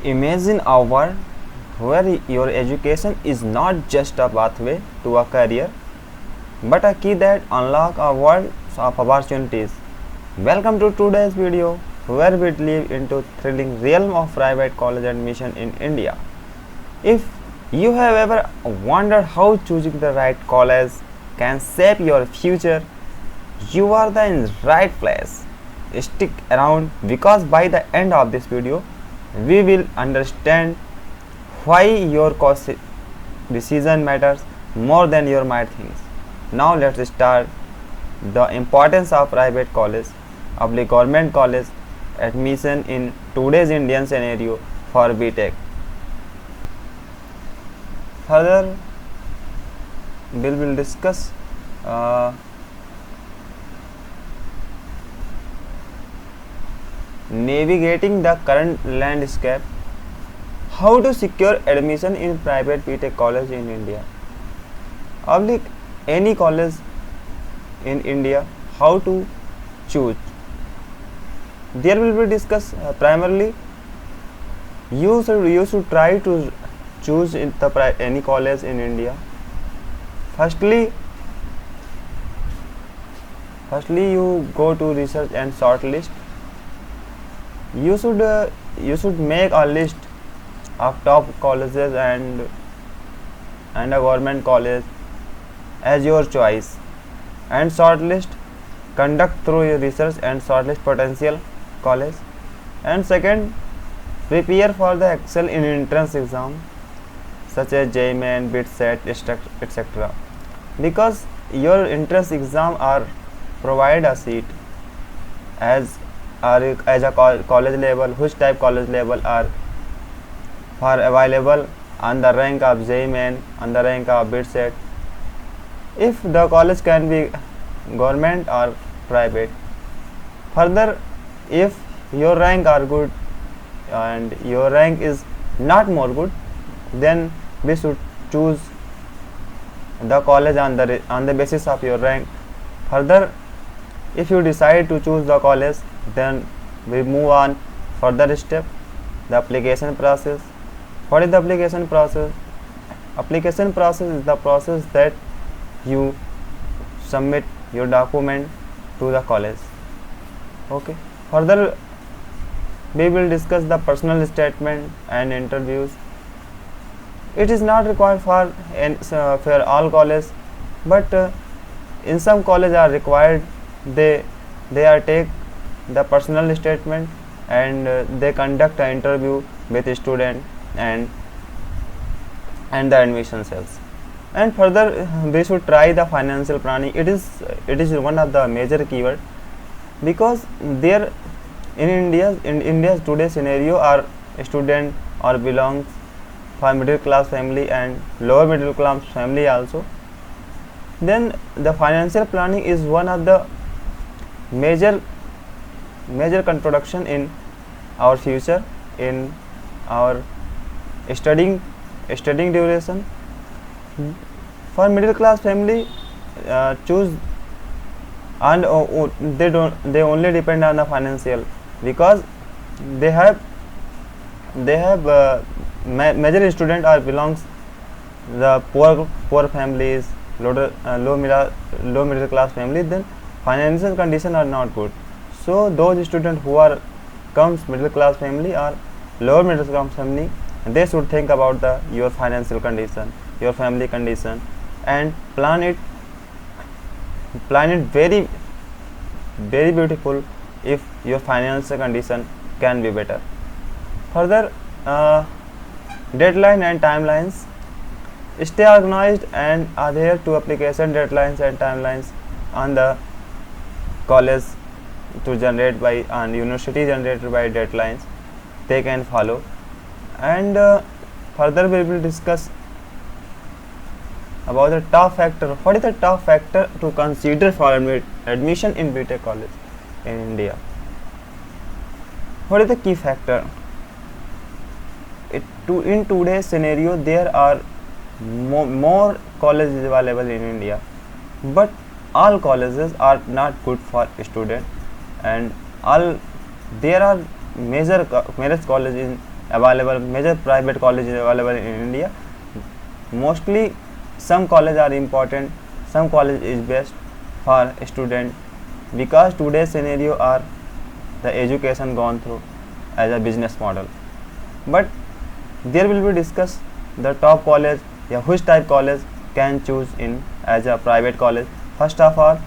Imagine a world where your education is not just a pathway to a career but a key that unlocks a world of opportunities. Welcome to today's video where we dive into thrilling realm of private college admission in India. If you have ever wondered how choosing the right college can shape your future, you are in the right place. Stick around because by the end of this video, we will understand why your decision matters more than your might thinks. Now let's start. The importance of private college, public government college admission in today's Indian scenario for B.Tech. Further, we will discuss navigating the current landscape, how to secure admission in private B.Tech college in India. Public any college in India, how to choose. There will be discussed primarily you should try to choose any college in India. Firstly you go to research and shortlist. You should make a list of top colleges and a government college as your choice, and shortlist. Conduct through your research and shortlist potential college. And second, prepare for the excel in entrance exam such as JEE Main, BIT SET, etc. Because your entrance exam are provide a seat as a college level, which type college level are available on the rank of JEE Main, on the rank of BIT SET. If the college can be government or private. Further, if your rank are good and your rank is not more good, then we should choose the college on the basis of your rank. Further, if you decide to choose the college, then we move on further step, the application process. What is the application process? Application process is the process that you submit your document to the college. Okay. Further, we will discuss the personal statement and interviews. It is not required for all colleges, but in some colleges are required. They are take the personal statement and they conduct an interview with the student and the admission cells. And further, we should try the financial planning. It is one of the major keyword, because there in India's today's scenario are student or belongs from middle class family and lower middle class family also. Then the financial planning is one of the major contradiction in our future, in our studying duration. For middle class family, choose and they only depend on the financial, because they have major student or belongs the poor families, low middle class family. Then financial condition are not good. So those students who are comes middle class family or lower middle class family, they should think about your financial condition, your family condition, and plan it very very beautiful if your financial condition can be better. Further, deadline and timelines. Stay organized and adhere to application deadlines and timelines on the college to generate by and university generated by deadlines they can follow. And further, we will discuss about the top factor. What is the top factor to consider for admission in B.Tech college in India? What is the key factor? In today's scenario, there are more colleges available in India, but all colleges are not good for students, and there are major college available, major private colleges available in India. Mostly some college are important, some college is best for student, because today's scenario are the education gone through as a business model. But there will be discuss the top college, yeah, which type college can choose in as a private college. First of all,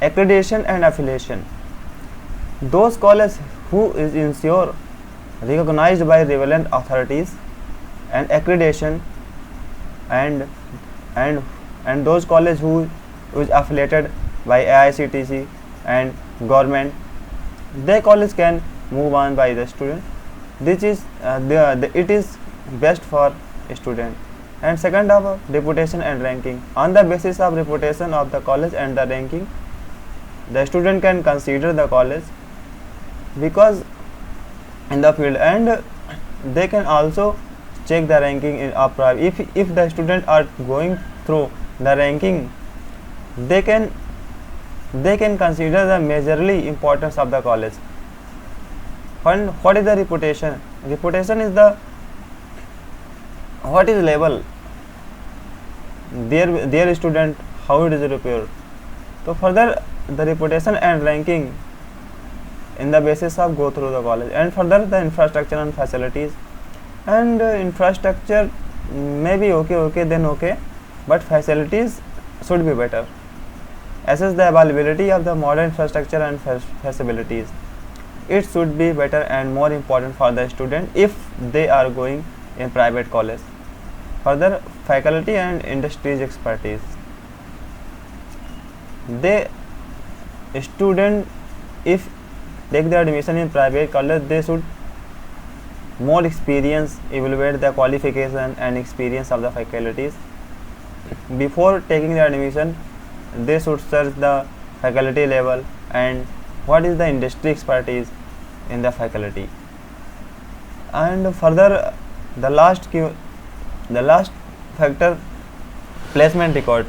accreditation and affiliation. Those colleges who is ensure recognized by relevant authorities and accreditation, and and those college who is affiliated by AICTC and government, their college can move on by the student. This is it is best for student. And second of reputation and ranking. On the basis of reputation of the college and the ranking, the student can consider the college because in the field, and they can also check the ranking in a private. If the student are going through the ranking, they can consider the majorly importance of the college. And what is the reputation? Reputation is the what is level their student, how it is repaired. So further the reputation and ranking in the basis of go through the college. And further the infrastructure and facilities. And infrastructure may be okay then okay, but facilities should be better. Assess the availability of the modern infrastructure and facilities. It should be better and more important for the student if they are going in private college. Further, faculty and industries expertise. The student, if take the admission in private college, they should more experience, evaluate the qualification and experience of the faculties. Before taking the admission, they should search the faculty level and what is the industry expertise in the faculty. And further, the last factor, placement record.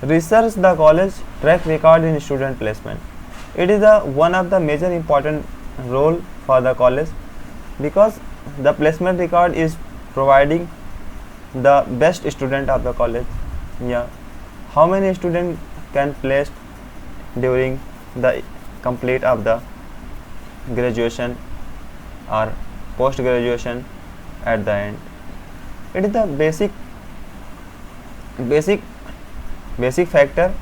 Research the college track record in student placement. It is one of the major important role for the college, because the placement record is providing the best student of the college. Yeah, how many students can placed during the complete of the graduation or post graduation at the end. It is the basic factor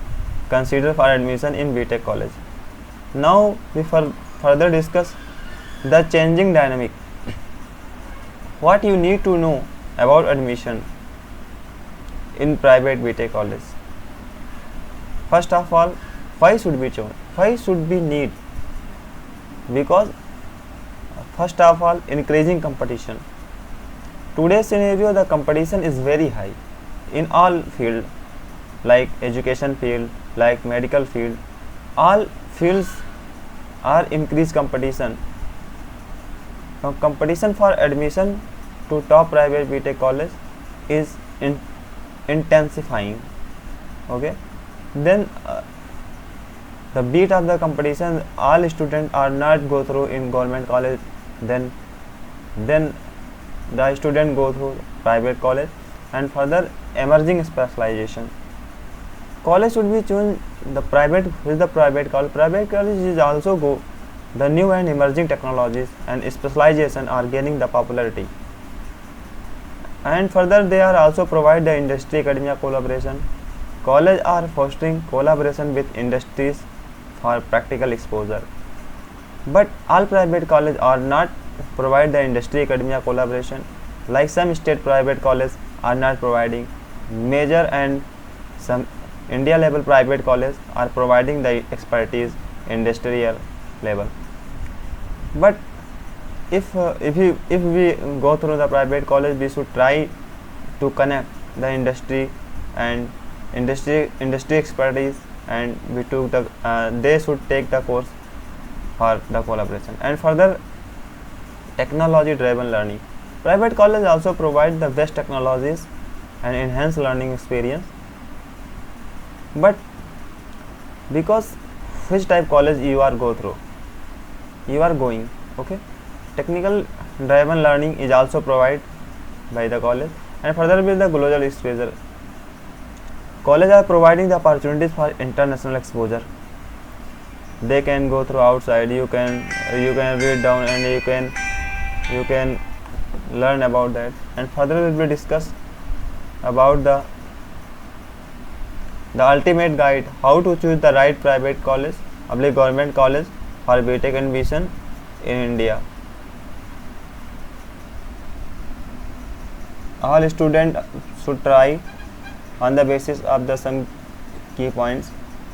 considered for admission in BTech college. Now we further discuss the changing dynamic. What you need to know about admission in private BTech college. First of all, why should be chosen? Why should be need? Because first of all, increasing competition. Today's scenario, the competition is very high in all field, like education field, like medical field. All fields are increased competition. Now, competition for admission to top private BTech college is intensifying. Okay, then the beat of the competition, all students are not go through in government college, then the student go through private college. And further, emerging specialization. College should be chosen the private with the private college. Private college is also go the new and emerging technologies and specialization are gaining the popularity. And further, they are also provide the industry academia collaboration. College are fostering collaboration with industries for practical exposure. But all private colleges are not provide the industry academia collaboration. Like some state private colleges are not providing. Major and some India level private colleges are providing the expertise industrial level. But if we go through the private college, we should try to connect the industry and industry expertise, and we took the they should take the course for the collaboration. And further, technology driven learning. Private college also provide the best technologies and enhance learning experience. But because which type college you are going, okay, technical driven learning is also provided by the college. And further with the global exposure, college are providing the opportunities for international exposure. They can go through outside. You can read down and you can learn about that. And further will be discussed about the ultimate guide, how to choose the right private college, public government college for BTech admission in India. All students should try on the basis of the some key points: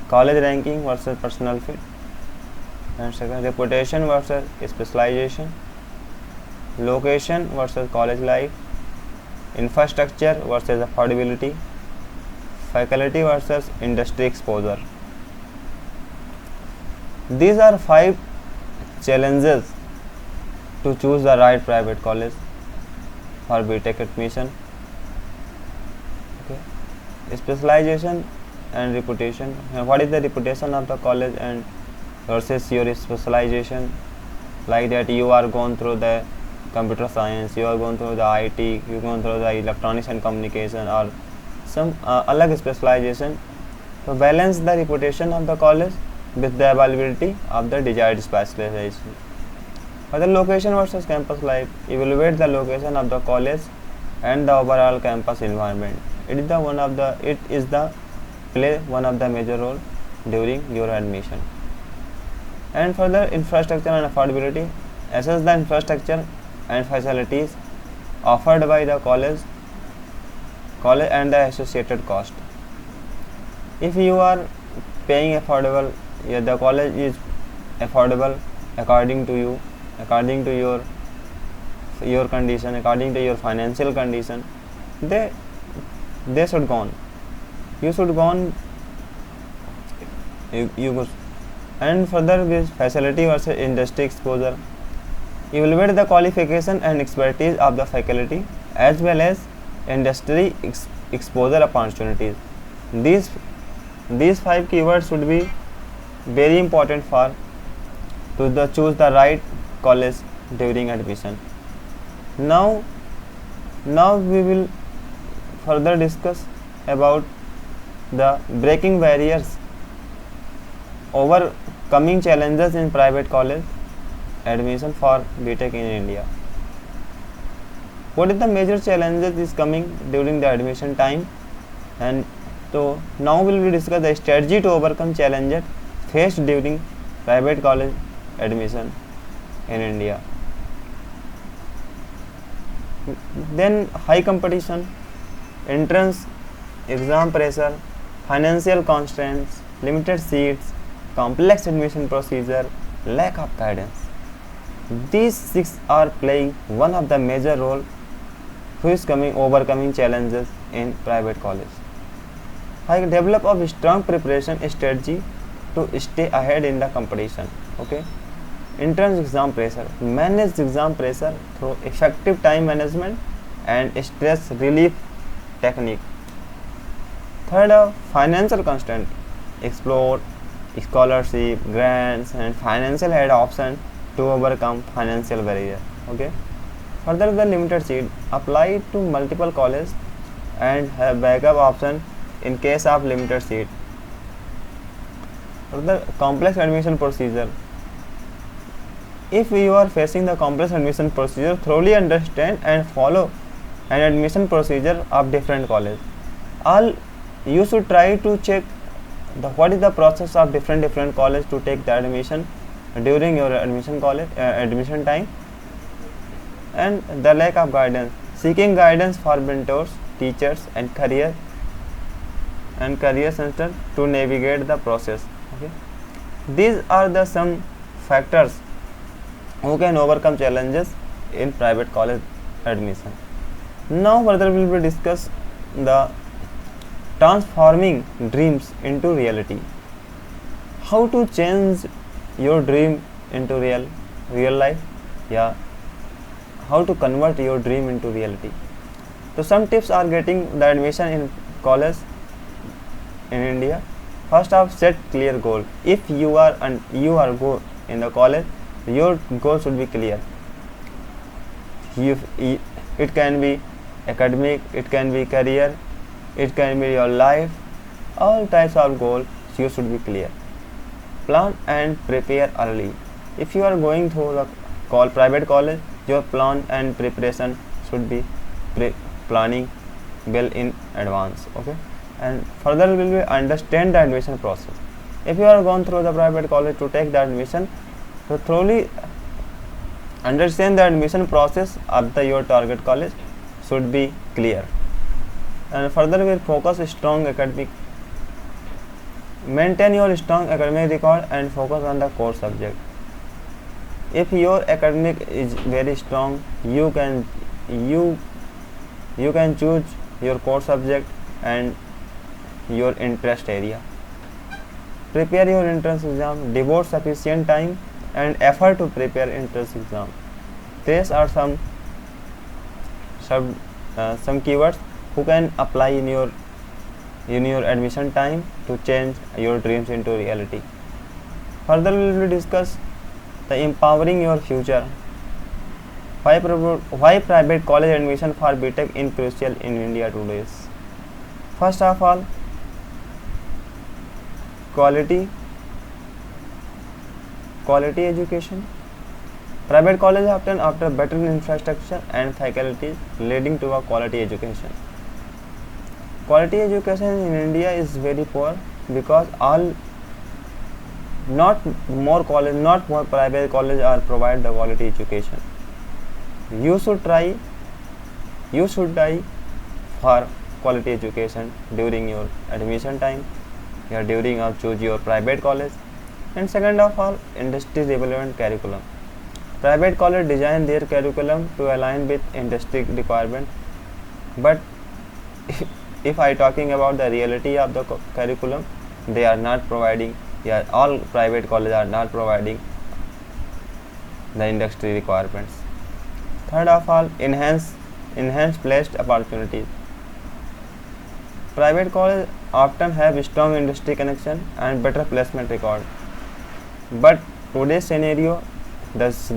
college ranking versus personal fit, and second, reputation versus specialization, location versus college life, infrastructure versus affordability, faculty versus industry exposure. These are 5 challenges to choose the right private college for BTech admission. Okay. Specialization and reputation. What is the reputation of the college and versus your specialization? Like that, you are going through the computer science, you are going through the IT, you are going through the electronics and communication, or some alag specialization. To balance the reputation of the college with the availability of the desired specialization. For the location versus campus life, evaluate the location of the college and the overall campus environment. It is one of the major role during your admission. And further, infrastructure and affordability. Assess the infrastructure and facilities offered by the college and the associated cost. If you are paying affordable, the college is affordable according to you, according to your condition, according to your financial condition, they should go on. You should go on. And further, with facility versus industry exposure, evaluate the qualification and expertise of the faculty as well as industry exposure opportunities. These 5 keywords should be very important for to choose the right college during admission. Now we will further discuss about the breaking barriers, overcoming challenges in private college admission for BTech in India. What is the major challenges is coming during the admission time? And so now we will discuss the strategy to overcome challenges faced during private college admission in India. Then high competition, entrance exam pressure, financial constraints, limited seats, complex admission procedure, lack of guidance. These 6 are playing one of the major role who is overcoming challenges in private college. I develop a strong preparation strategy to stay ahead in the competition. Okay. Entrance exam pressure. Manage exam pressure through effective time management and stress relief technique. Third, financial constraint. Explore scholarship, grants, and financial aid options to overcome financial barrier. Okay. Further, the limited seat. Apply to multiple colleges and have backup option in case of limited seat. Further, complex admission procedure. If you are facing the complex admission procedure, thoroughly understand and follow an admission procedure of different college. You should try to check what is the process of different college to take the admission during your admission time. And the lack of guidance. Seeking guidance for mentors, teachers, and career center to navigate the process. Okay. These are the some factors who can overcome challenges in private college admission. Now further we will discuss the transforming dreams into reality. How to change your dream into real life? Yeah. How to convert your dream into reality. So some tips are getting the admission in college in India. First off, set clear goal. If you are go in the college, your goal should be clear. it can be academic, it can be career, it can be your life. All types of goals you should be clear. Plan and prepare early. If you are going through the private college, your plan and preparation should be planning well in advance. Okay, and further will be understand the admission process. If you are going through the private college to take the admission, so thoroughly understand the admission process of your target college should be clear. And further will focus strong academic. Maintain your strong academic record and focus on the core subject. If your academic is very strong, you can choose your core subject and your interest area. Prepare your entrance exam. Devote sufficient time and effort to prepare entrance exam. These are some keywords who can apply in your admission time to change your dreams into reality. Further we will discuss the empowering your future. Why private college admission for BTech is crucial in India today? First of all, quality education. Private college often offer better infrastructure and faculties, leading to a quality education. Quality education in India is very poor because not more private college are provide the quality education. You should try for quality education during your admission time, during choose your private college. And second of all, industry relevant curriculum. Private college design their curriculum to align with industry requirement, but if I talking about the reality of the curriculum, they are not providing. All private colleges are not providing the industry requirements. Third of all, enhance placed opportunities. Private colleges often have strong industry connection and better placement record, but today's scenario, this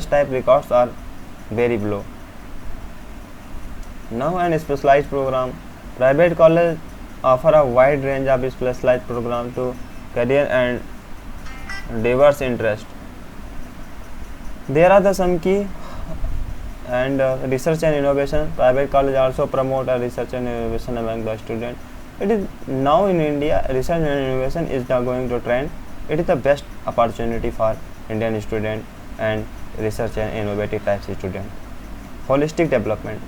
type records are very low. Now, and specialized program. Private college offer a wide range of specialized program to career and diverse interest. There are some key and research and innovation. Private college also promote a research and innovation among the students. It is now in India, research and innovation is now going to trend. It is the best opportunity for Indian student and research and innovative types of student. Holistic development.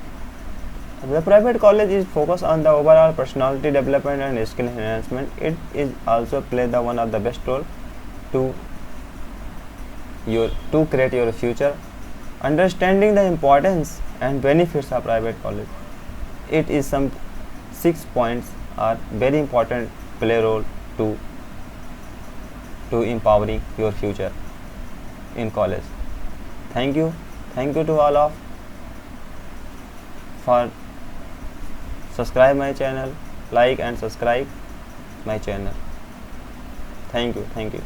The private college is focused on the overall personality development and skill enhancement. It is also play the one of the best role to create your future. Understanding the importance and benefits of private college. It is some 6 points are very important play role to empowering your future in college. Thank you to all of for subscribe my channel, like and subscribe my channel. Thank you.